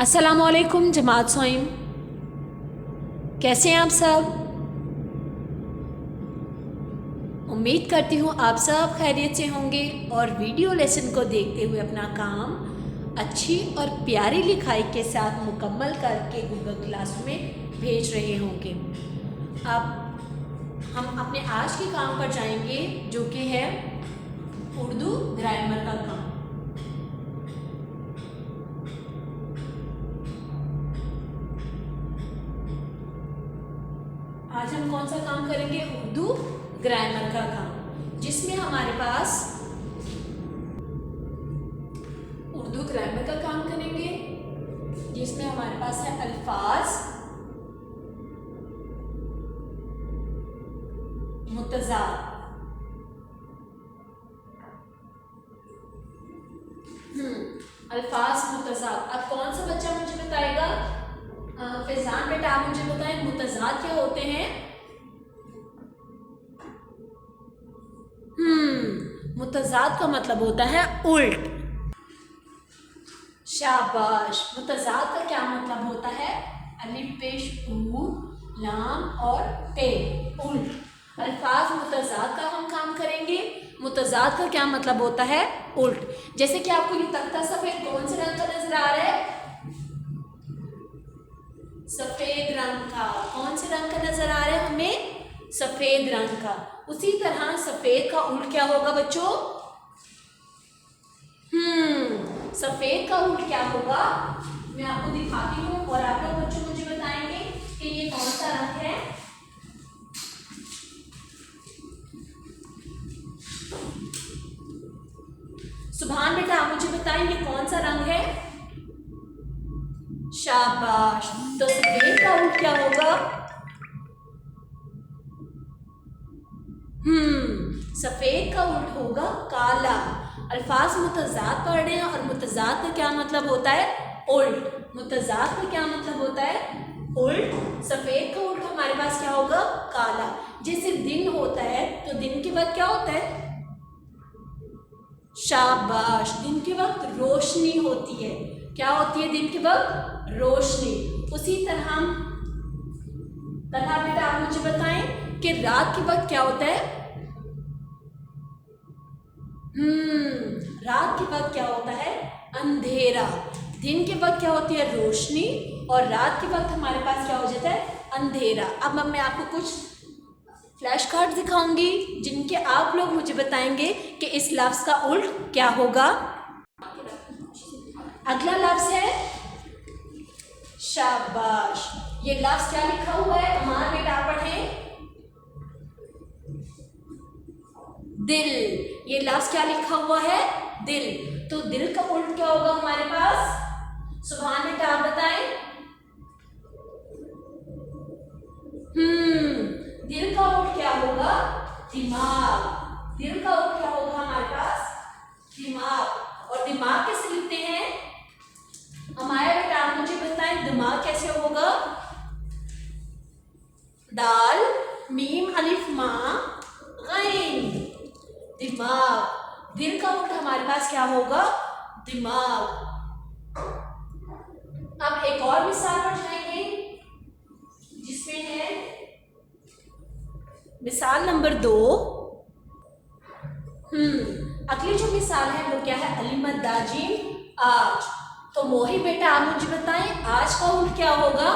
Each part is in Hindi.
अस्सलामुअलैकुम जमात सोइम, कैसे हैं आप सब। उम्मीद करती हूँ आप सब खैरियत से होंगे और वीडियो लेसन को देखते हुए अपना काम अच्छी और प्यारी लिखाई के साथ मुकम्मल करके गूगल क्लास में भेज रहे होंगे। अब हम अपने आज के काम पर जाएंगे जो कि है उर्दू ग्रामर का काम। आज हम कौन सा काम करेंगे? उर्दू ग्रामर का काम, जिसमें हमारे पास उर्दू ग्रामर का काम करेंगे, जिसमें हमारे पास है अल्फाज, मुतज़ाद, अल्फाज मुतज़ाद। अब कौन सा बच्चा मुझे बताएगा? फैजान बेटा, आप मुझे बताएं मुतज़ाद क्या होते हैं? मुतज़ाद का मतलब होता है उल्ट। शाबाश। मुतज़ाद का क्या मतलब होता है? अलिफ पेश ऊ, लाम और पे, उल्ट। अल्फाज मुतज़ाद का हम काम करेंगे। मुतज़ाद का क्या मतलब होता है? उल्ट। जैसे कि आपको ये तख्ता सफेद कौन से रंग का नजर आ रहा है? सफेद रंग का। कौन से रंग का नजर आ रहा है हमें? सफेद रंग का। उसी तरह सफेद का उल्ट क्या होगा बच्चों? सफेद का उल्ट क्या होगा? मैं आपको दिखाती हूँ और आप लोग बच्चों मुझे बताएंगे कि ये कौन सा रंग है। सुभान बेटा, आप मुझे बताएं ये कौन सा रंग है? शाबाश। तो सफेद का उल्ट क्या होगा? सफेद का उल्ट होगा काला। अल्फाज मुतज़ाद पढ़ रहे हैं और मुतज़ाद का क्या मतलब होता है? उल्ट। मुतज़ाद का क्या मतलब होता है? उल्ट। सफेद का उल्ट हमारे पास क्या होगा? काला। जैसे दिन होता है तो दिन के वक्त क्या होता है? शाबाश। दिन के वक्त रोशनी होती है। क्या होती है दिन के वक्त? रोशनी। उसी तरह बेटा आप मुझे बताएं कि रात के वक्त क्या होता है? रात के वक्त क्या होता है? अंधेरा। दिन के वक्त क्या होती है? रोशनी। और रात के वक्त हमारे पास क्या हो जाता है? अंधेरा। अब मैं आपको कुछ फ्लैश कार्ड दिखाऊंगी जिनके आप लोग मुझे बताएंगे कि इस लफ्ज का उल्ट क्या होगा। अगला लफ्ज है शाबाश। ये लफ्ज क्या लिखा हुआ है? अमान बेटा पढ़ें। दिल। ये लफ्ज क्या लिखा हुआ है? दिल। तो दिल का उल्ट क्या होगा हमारे पास? सुभान बेटा आप बताएं। दिल का उल्ट क्या होगा? दिमाग। दिल का उल्ट क्या होगा हमारे पास? दिमाग। और दिमाग कैसे लिखते हैं? हमारे बेटा आप मुझे बताएं दिमाग कैसे होगा? दाल मीम अलिफ मा गैन। दिमाग। दिल का उल्ट हमारे पास क्या होगा? दिमाग। अब एक और मिसाल पर जाएंगे जिसमें है मिसाल नंबर 2। अगली जो मिसाल है वो क्या है? अलीमत दाजिम आज। तो मोही बेटा आप मुझे बताएं आज का उल्ट क्या होगा?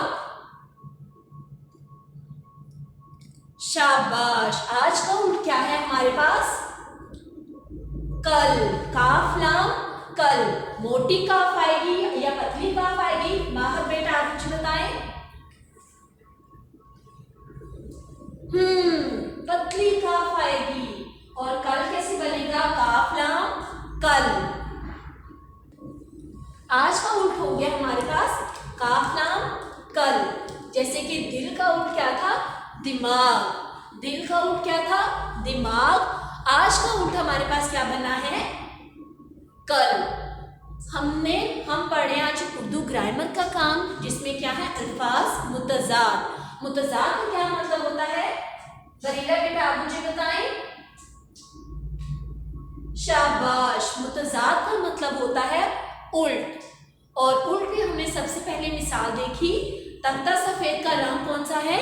शाबाश। आज का उल्ट क्या है हमारे पास? कल। काफ लाम कल। मोटी काफ आएगी या पतली काफ आएगी? माहर बेटा आप मुझे बताएं। पतली काफ आएगी। और कल कैसे बनेगा? काफ लाम कल। आज का उल्ट हो गया हमारे पास काफ लाम कल। जैसे कि दिल का उल्ट क्या था? दिमाग। दिल का उल्ट क्या था? दिमाग। आज का उल्ट हमारे पास क्या बना है? कल। हम पढ़े आज उर्दू ग्रामर का काम, जिसमें क्या है? अल्फाज मुतज़ाद। मुतज़ाद का क्या मतलब होता है? बरीला बेटा आप मुझे बताएं। शाबाश। मुतज़ाद का मतलब होता है उल्ट। और उल्ट भी हमने सबसे मिसाल देखी, तख्ता सफेद का रंग कौन सा है?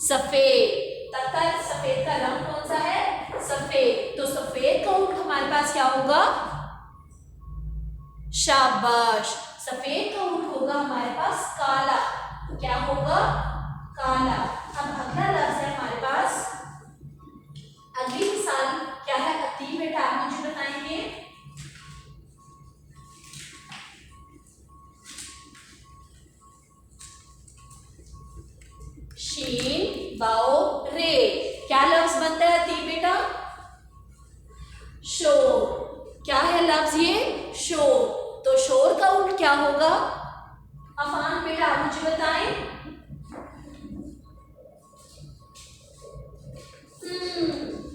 सफेद। तख्ता सफेद का रंग कौन सा है? सफेद। तो सफेद का ऊँट हमारे पास क्या होगा? शाबाश। सफेद का ऊँट होगा हमारे पास काला। क्या होगा? काला। अब अगला लफ्ज है हमारे पास, अगली मिसाल क्या है? अतीब बेटा आप मुझे बताएंगे। शीन बाओ रे, क्या लफ्ज बनता है अतीब बेटा? शोर। क्या है लफ्ज ये? शोर। तो शोर का उल्ट क्या होगा? अफान बेटा आप मुझे बताएं।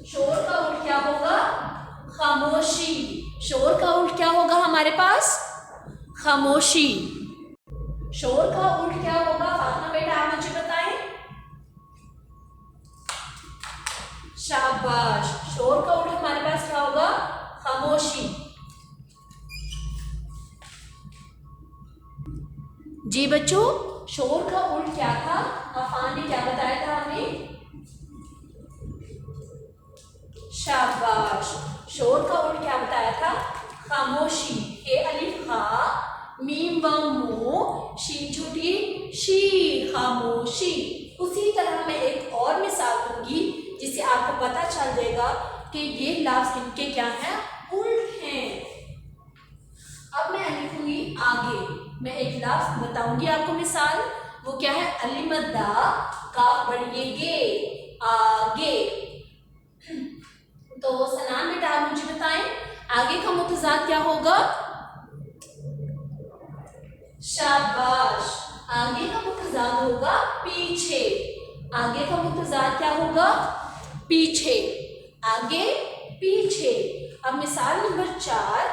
शोर का उल्ट क्या होगा? खामोशी। शोर का उल्ट क्या होगा हमारे पास? खामोशी। शोर का उल्ट क्या होगा फातिमा बेटा आप मुझे बताएं। शाबाश। शोर का उल्ट हमारे पास क्या होगा? खामोशी। जी बच्चों, शोर का उल्ट क्या था? अफान ने क्या बताया था हमें? शाबाश। शोर का उल्ट क्या बताया था? खामोशी। हे अलिफ खा मीम व मू शीन छोटी शी, खामोशी। उसी तरह मैं एक और मिसाल दूंगी जिससे आपको पता चल जाएगा कि ये लफ्ज इनके क्या हैं? उल्ट हैं। अब मैं लिखूंगी आगे, मैं एक लफ्ज बताऊंगी आपको मिसाल, वो क्या है? अलिमद्दा काफ बढ़िएगे आगे। तो सनान बेटा आप मुझे बताएं आगे का मुतजाद क्या होगा? शाबाश। आगे का मुतजाद होगा पीछे। आगे का मुतजाद क्या होगा? पीछे। आगे पीछे। अब मिसाल नंबर 4,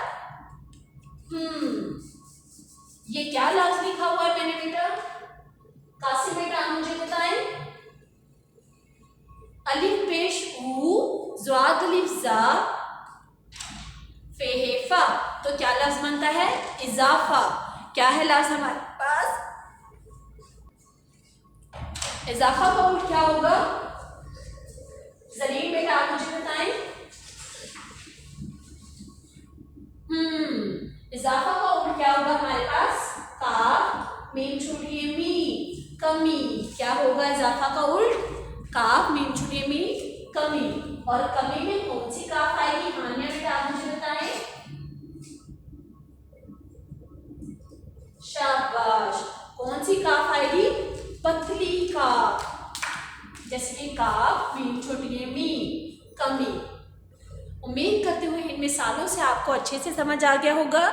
ये क्या लफ्ज लिखा हुआ है मैंने बेटा? कासिम बेटा आप मुझे बताएं। अलिफ पेश ऊ ज़ाद अलिफ ज़ा फेहेफा, तो क्या लफ्ज बनता है? इजाफा। क्या है लफ्ज हमारे पास? इजाफा का उल्ट क्या होगा? जलीम बेटा आप मुझे बताएं। इजाफा का उल्ट क्या होगा हमारे पास? काफ मीम छूटिए मी, कमी। क्या होगा इजाफा का उल्ट? काफ मीम छूटिए मी, कमी। और कमी में कौन सी काफ आएगी? हानिया बेटा आप मुझे बताएं। शाबाश। कौन सी काफ आएगी? पतली काफ। जैसे कि काफ मीम छोटी मी, कमी। उम्मीद करती हूँ इन मिसालों से आपको अच्छे से समझ आ गया होगा।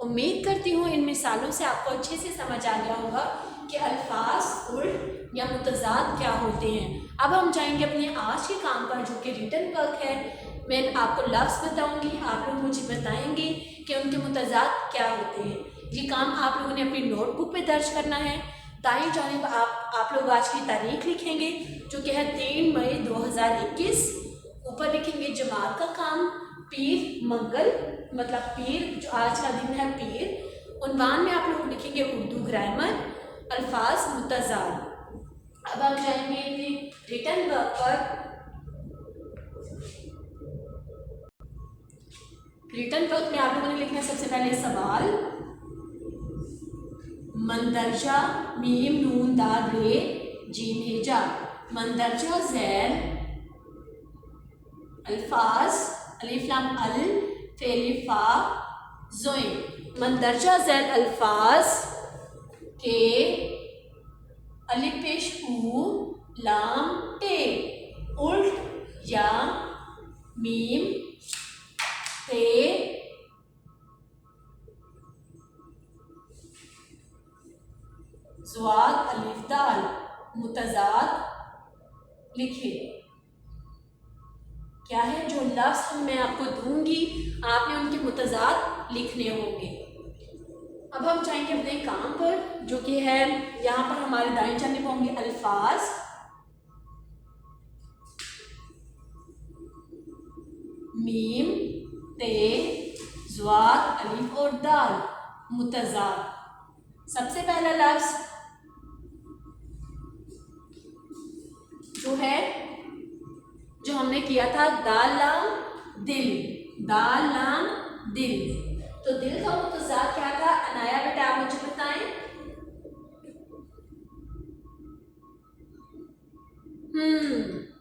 उम्मीद करती हूँ इन मिसालों से आपको अच्छे से समझ आ गया होगा कि अल्फाज उल्ट या मुतजाद क्या होते हैं। अब हम जाएंगे अपने आज के काम पर जो कि रिटन वर्क है। मैं आपको लफ्ज़ बताऊंगी, आप लोग मुझे बताएंगे कि उनके मुतजाद क्या होते हैं। ये काम आप लोगों ने अपनी नोटबुक पे दर्ज करना है। दाईं जानिब आप लोग आज की तारीख लिखेंगे जो कि है 3 मई 2021। ऊपर लिखेंगे जमात का काम, पीर मंगल, मतलब पीर जो आज का दिन है पीर। उन्वान में आप लोग लिखेंगे उर्दू ग्रामर, अल्फाज मुतजाद। अब हम जाएंगे अपने रिटन वर्क पर। रिटन वर्क में आप लोगों ने लिखना है सबसे पहले सवाल, मंदरजा मीम नून दाल रे जीम हेजा, मंदरजा ज़ैल अल्फाज अलिफ लाम अल फेलिफा ज़ोइन। मंदरजा ज़ैल अल्फाज के अलिफ पेश ऊ लाम टे, उल्ट या मीम ते ज़वाद अलिफ दाल मुतजाद लिखे। क्या है जो लफ्ज़ मैं आपको दूंगी आपने उनके मुतजाद लिखने होंगे। अब हम जाएंगे अपने काम पर जो कि है यहाँ पर हमारे दाएं जानिब होंगे अल्फाज, मीम ते ज़वाद अलिफ और दाल मुतजाद। सबसे पहला लफ्ज जो है, जो हमने किया था, दाल लाम दिल, दाल लाम दिल। तो दिल का मुतज़ाद क्या था? अनाया बेटा आप मुझे बताएं।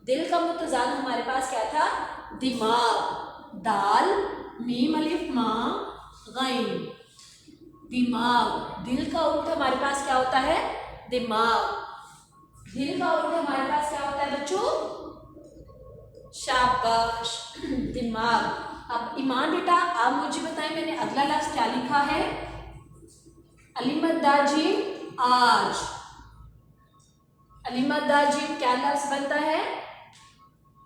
दिल का मुतज़ाद हमारे पास क्या था? दिमाग, दाल मीम अलिफ मा गैन, दिमाग। दिल का उल्टा हमारे पास क्या होता है? दिमाग। दिल का उल्टा हमारे पास क्या होता है बच्चों? शाबाश, दिमाग। अब ईमान बेटा आप मुझे बताएं, मैंने अगला लफ्ज क्या लिखा है? अलीमदाजिम आज, अलीमदाजिम क्या लफ्ज बनता है?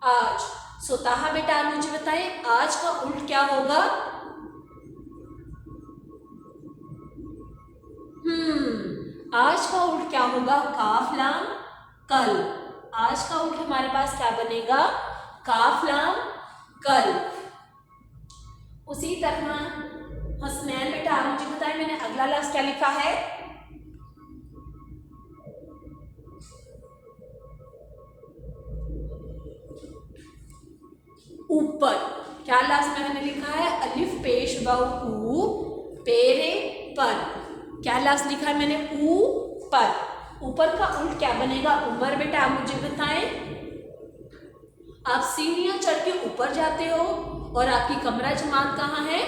आज। सोताहा बेटा आप मुझे बताएं, आज का उल्ट क्या होगा? आज का उल्ट क्या होगा? काफ लाम कल। आज का उल्ट हमारे पास क्या बनेगा? काफ लाम कल। उसी तरह हसनैन बेटा आप मुझे बताएं, मैंने अगला लफ्ज क्या लिखा है? ऊपर। क्या लफ्ज मैंने लिखा है? अलिफ पेश ऊ पेरे पर। क्या लफ्ज लिखा है मैंने? ऊपर। ऊपर का उल्ट क्या बनेगा? उमर बेटा आप मुझे बताएं। आप सीढ़ियां चढ़ के ऊपर जाते हो और आपकी कमरा जमात कहाँ है?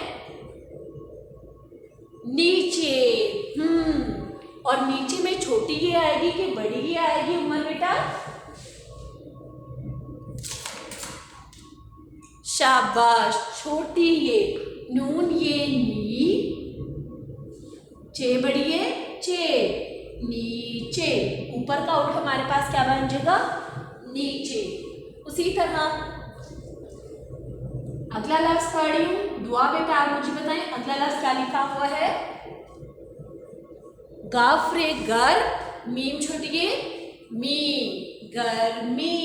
नीचे। और नीचे में छोटी ये आएगी कि बड़ी ये आएगी उमर बेटा? शाबाश, छोटी ये। नून ये नी, चे बड़ी ये चे, नीचे। ऊपर का उल्ट हमारे पास क्या बन जाएगा? नीचे। उसी तरह अगला लफ्ज पढ़ी हूं, दुआ बेटा आप मुझे बताएं अगला लफ्ज क्या लिखा हुआ है? गाफरे गर, मीम छोटिए मी, गर्मी।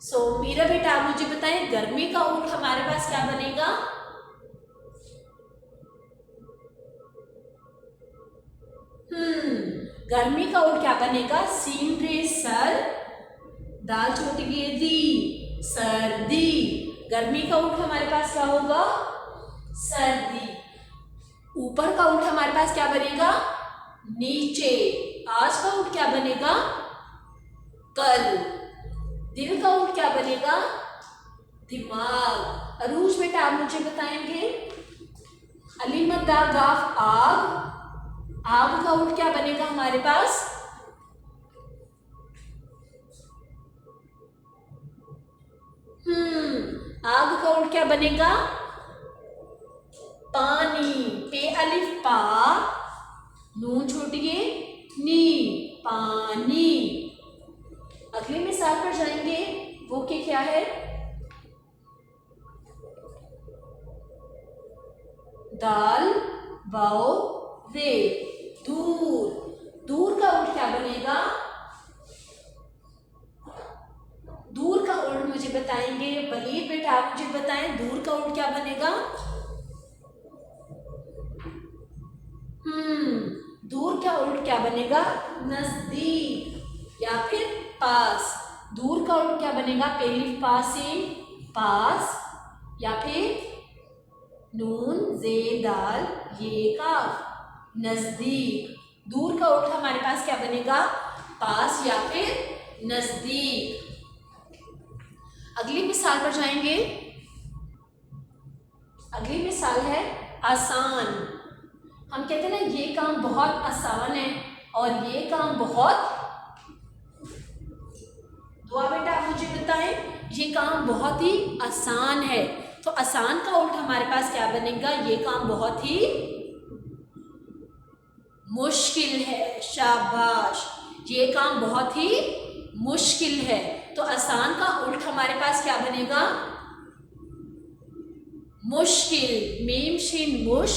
सो मीरा बेटा आप मुझे बताएं, गर्मी का उल्ट हमारे पास क्या बनेगा? गर्मी का उल्ट क्या बनेगा? सीम रे सर, दाल छोटी ये दी, सर्दी। गर्मी का उल्ट हमारे पास क्या होगा? सर्दी। ऊपर का उल्ट हमारे पास क्या बनेगा? नीचे। आज का उल्ट क्या बनेगा? कल। दिल का उल्ट क्या बनेगा? दिमाग। अरूज बेटा आप मुझे बताएंगे, अलीमदा गाफ आग, आग का उल्ट क्या बनेगा हमारे पास? आग का उल्ट क्या बनेगा? पानी। पे अलिफ पा, नून छोटिए नी, पानी। अगली मिसाल पर जाएंगे, वो के क्या है? दाल बाओ रे, दूर। दूर का उल्ट क्या बनेगा? दूर का उल्ट मुझे बताएंगे बलीद बेटा आप मुझे बताएं, दूर का उल्ट क्या बनेगा? दूर का उल्ट क्या बनेगा? नजदीक या फिर पास। दूर का उल्ट क्या बनेगा? पेलिफ पासिम, पास, या फिर नून जे दाल ये काफ, नजदीक। दूर का उल्ट हमारे पास क्या बनेगा? पास या फिर नजदीक। अगली मिसाल पर जाएंगे। अगली मिसाल है आसान। हम कहते हैं ना ये काम बहुत आसान है और ये काम बहुत, दुआ बेटा आप मुझे बताएं, ये काम बहुत ही आसान है। तो आसान का उल्ट हमारे पास क्या बनेगा? ये काम बहुत ही मुश्किल है। शाबाश, ये काम बहुत ही मुश्किल है। तो आसान का उल्ट हमारे पास क्या बनेगा? मुश्किल। मीम शिन मुश,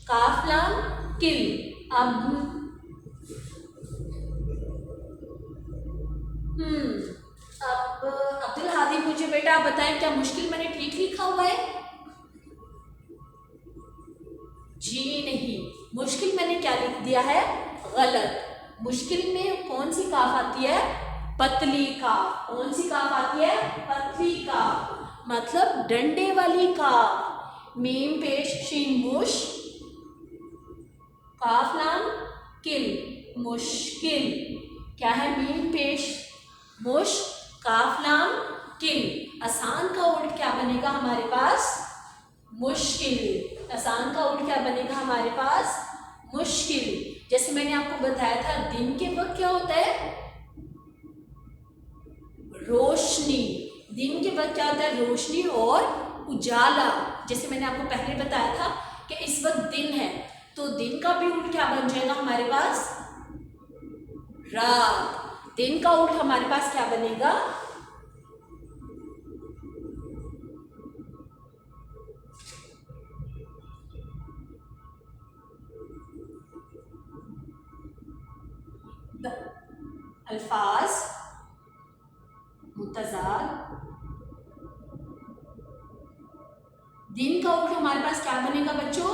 काफ लाम किल। अब अब्दुल हादी मुझे बेटा आप बताएं, क्या मुश्किल मैंने ठीक लिखा हुआ है? जी नहीं, मुश्किल मैंने क्या लिख दिया है, गलत। मुश्किल में कौन सी काफ आती है, पतली काफ। कौन सी काफ आती है, पतली काफ, मतलब डंडे वाली काफ। मीम पेश शीन मुश, काफ लाम किल, मुश्किल। क्या है, मीम पेश मुश, काफ लाम किल। आसान का उल्ट क्या बनेगा हमारे पास, मुश्किल। आसान का उल्ट क्या बनेगा हमारे पास, मुश्किल। जैसे मैंने आपको बताया था, दिन के वक्त क्या होता है, रोशनी। दिन के वक्त क्या होता है, रोशनी और उजाला। जैसे मैंने आपको पहले बताया था कि इस वक्त दिन है, तो दिन का भी उल्ट क्या बन जाएगा हमारे पास, रात। दिन का उल्ट हमारे पास क्या बनेगा, अल्फाज मुतज़ाद। दिन का उल्ट हमारे पास क्या बनेगा बच्चों,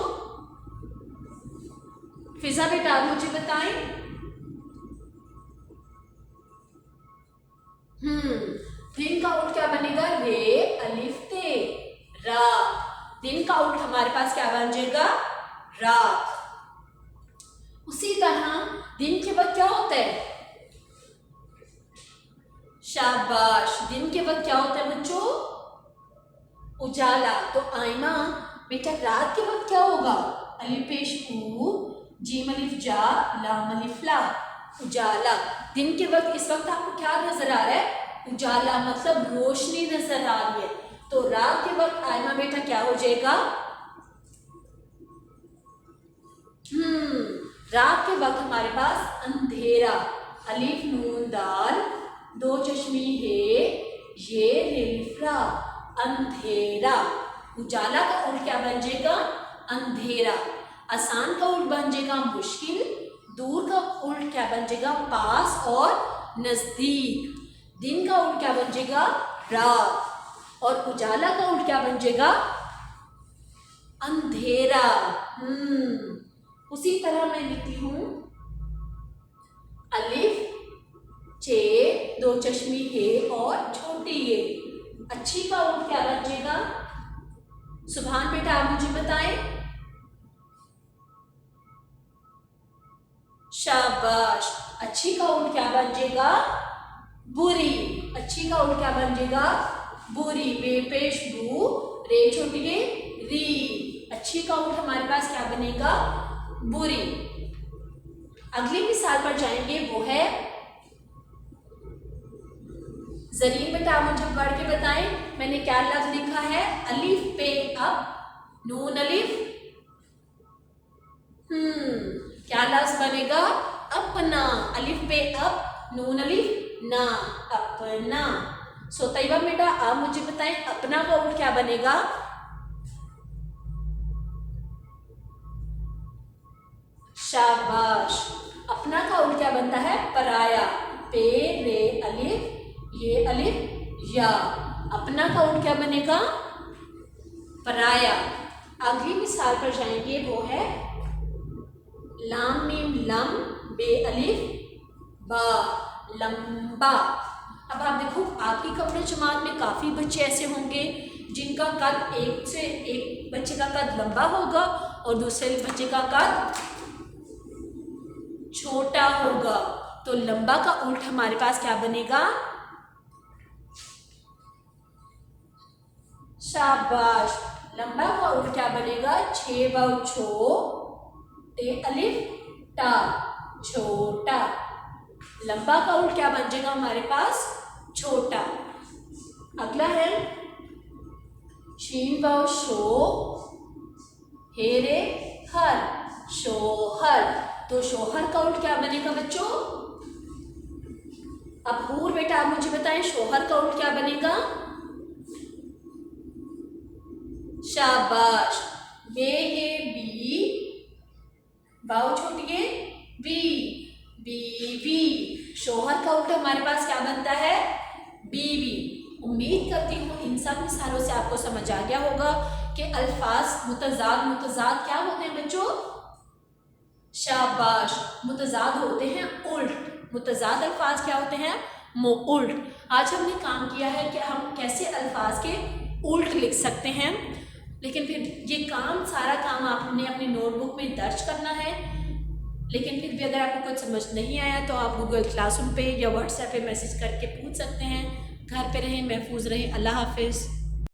फिजा बेटा आप मुझे बताएं। दिन का उल्ट क्या बनेगा, रे अलिफ ते, रात। दिन का उल्ट हमारे पास क्या बन जाएगा, रात। उसी तरह दिन के वक्त क्या होता है, शाबाश। दिन के वक्त क्या होता है बच्चों, उजाला। तो आइमा बेटा रात के वक्त क्या होगा, अलिफ पेश ऊ, जीम अलिफ जा, लाम अलिफ ला, उजाला। दिन के वक्त इस वक्त आपको क्या नजर आ रहा है, उजाला, मतलब रोशनी नजर आ रही है। तो रात के वक्त आइमा बेटा क्या हो जाएगा, रात के वक्त हमारे पास अंधेरा। अलिफ नून दाल, दो चश्मी है, ये रेफरा, अंधेरा। उजाला का उल्ट क्या बन जाएगा, अंधेरा। आसान का उल्ट बन जाएगा मुश्किल। दूर का उल्ट क्या बन जाएगा, पास और नजदीक। दिन का उल्ट क्या बन जाएगा, रात। और उजाला का उल्ट क्या बन जाएगा, अंधेरा। उसी तरह मैं लिखती हूं, अलिफ चे, दो चश्मी है और छोटी है। अच्छी का उल्ट क्या बन जाएगा, सुभान बेटा आप मुझे बताएं। शाबाश। अच्छी का उल्ट क्या बन जाएगा, बुरी। अच्छी का उल्ट क्या बन जाएगा, बुरी। बे पेश बू, रे छोटी है, री। अच्छी का उल्ट हमारे पास क्या बनेगा, बुरी। अगली मिसाल पर जाएंगे, वो है जरीन बेटा आप मुझे पढ़ के बताएं, मैंने क्या लफ्ज लिखा है, अलिफ पे अब, नून अलिफ, क्या लफ्ज बनेगा, अपना। अलिफ पे अब, नून अलिफ ना, अपना। सो तैयबा बेटा आप मुझे बताएं, अपना का उल्ट क्या बनेगा, शाबाश। अपना का उल्ट क्या बनता है, पराया। पे रे अलिफ, ये अलिफ या। अपना का उल्ट क्या बनेगा, पराया। अगली मिसाल पर जाएंगे, वो है लाम मीम लम, बे अलिफ बा, लंबा। अब आप देखो, आपकी कमरे जमात में काफ़ी बच्चे ऐसे होंगे जिनका कद एक से एक बच्चे का कद लंबा होगा और दूसरे बच्चे का कद छोटा होगा। तो लंबा का उल्ट हमारे पास क्या बनेगा, शाबाश। लंबा का उल्ट क्या बनेगा, छे बाउ छो, टे अलिफ टा, छोटा। लंबा का उल्ट क्या बन जाएगा हमारे पास, छोटा। अगला है शीन बाउ शो, हेरे हर, शोहर। तो शोहर का उल्ट क्या बनेगा बच्चों, अब हूर बेटा आप मुझे बताएं, शोहर का उल्ट क्या बनेगा, शाबाश। बे ये बी, बाउ छोटी है, बी, बीवी। शोहर का उल्ट हमारे पास क्या बनता है, बीवी। उम्मीद करती हूँ इन सब मिसालों से आपको समझ आ गया होगा कि अल्फाज मुतज़ाद क्या होते हैं बच्चों? शाबाश। मुतजाद होते हैं उल्ट। मुतजाद अल्फाज क्या होते हैं? उल्ट। आज हमने काम किया है कि हम कैसे अल्फाज के उल्ट लिख सकते हैं, लेकिन फिर ये सारा काम आपने अपनी नोटबुक में दर्ज करना है। लेकिन फिर भी अगर आपको कुछ समझ नहीं आया तो आप गूगल क्लासरूम पे या व्हाट्सएप पे मैसेज करके पूछ सकते हैं। घर पे रहें, महफूज रहें। अल्लाह हाफिज़।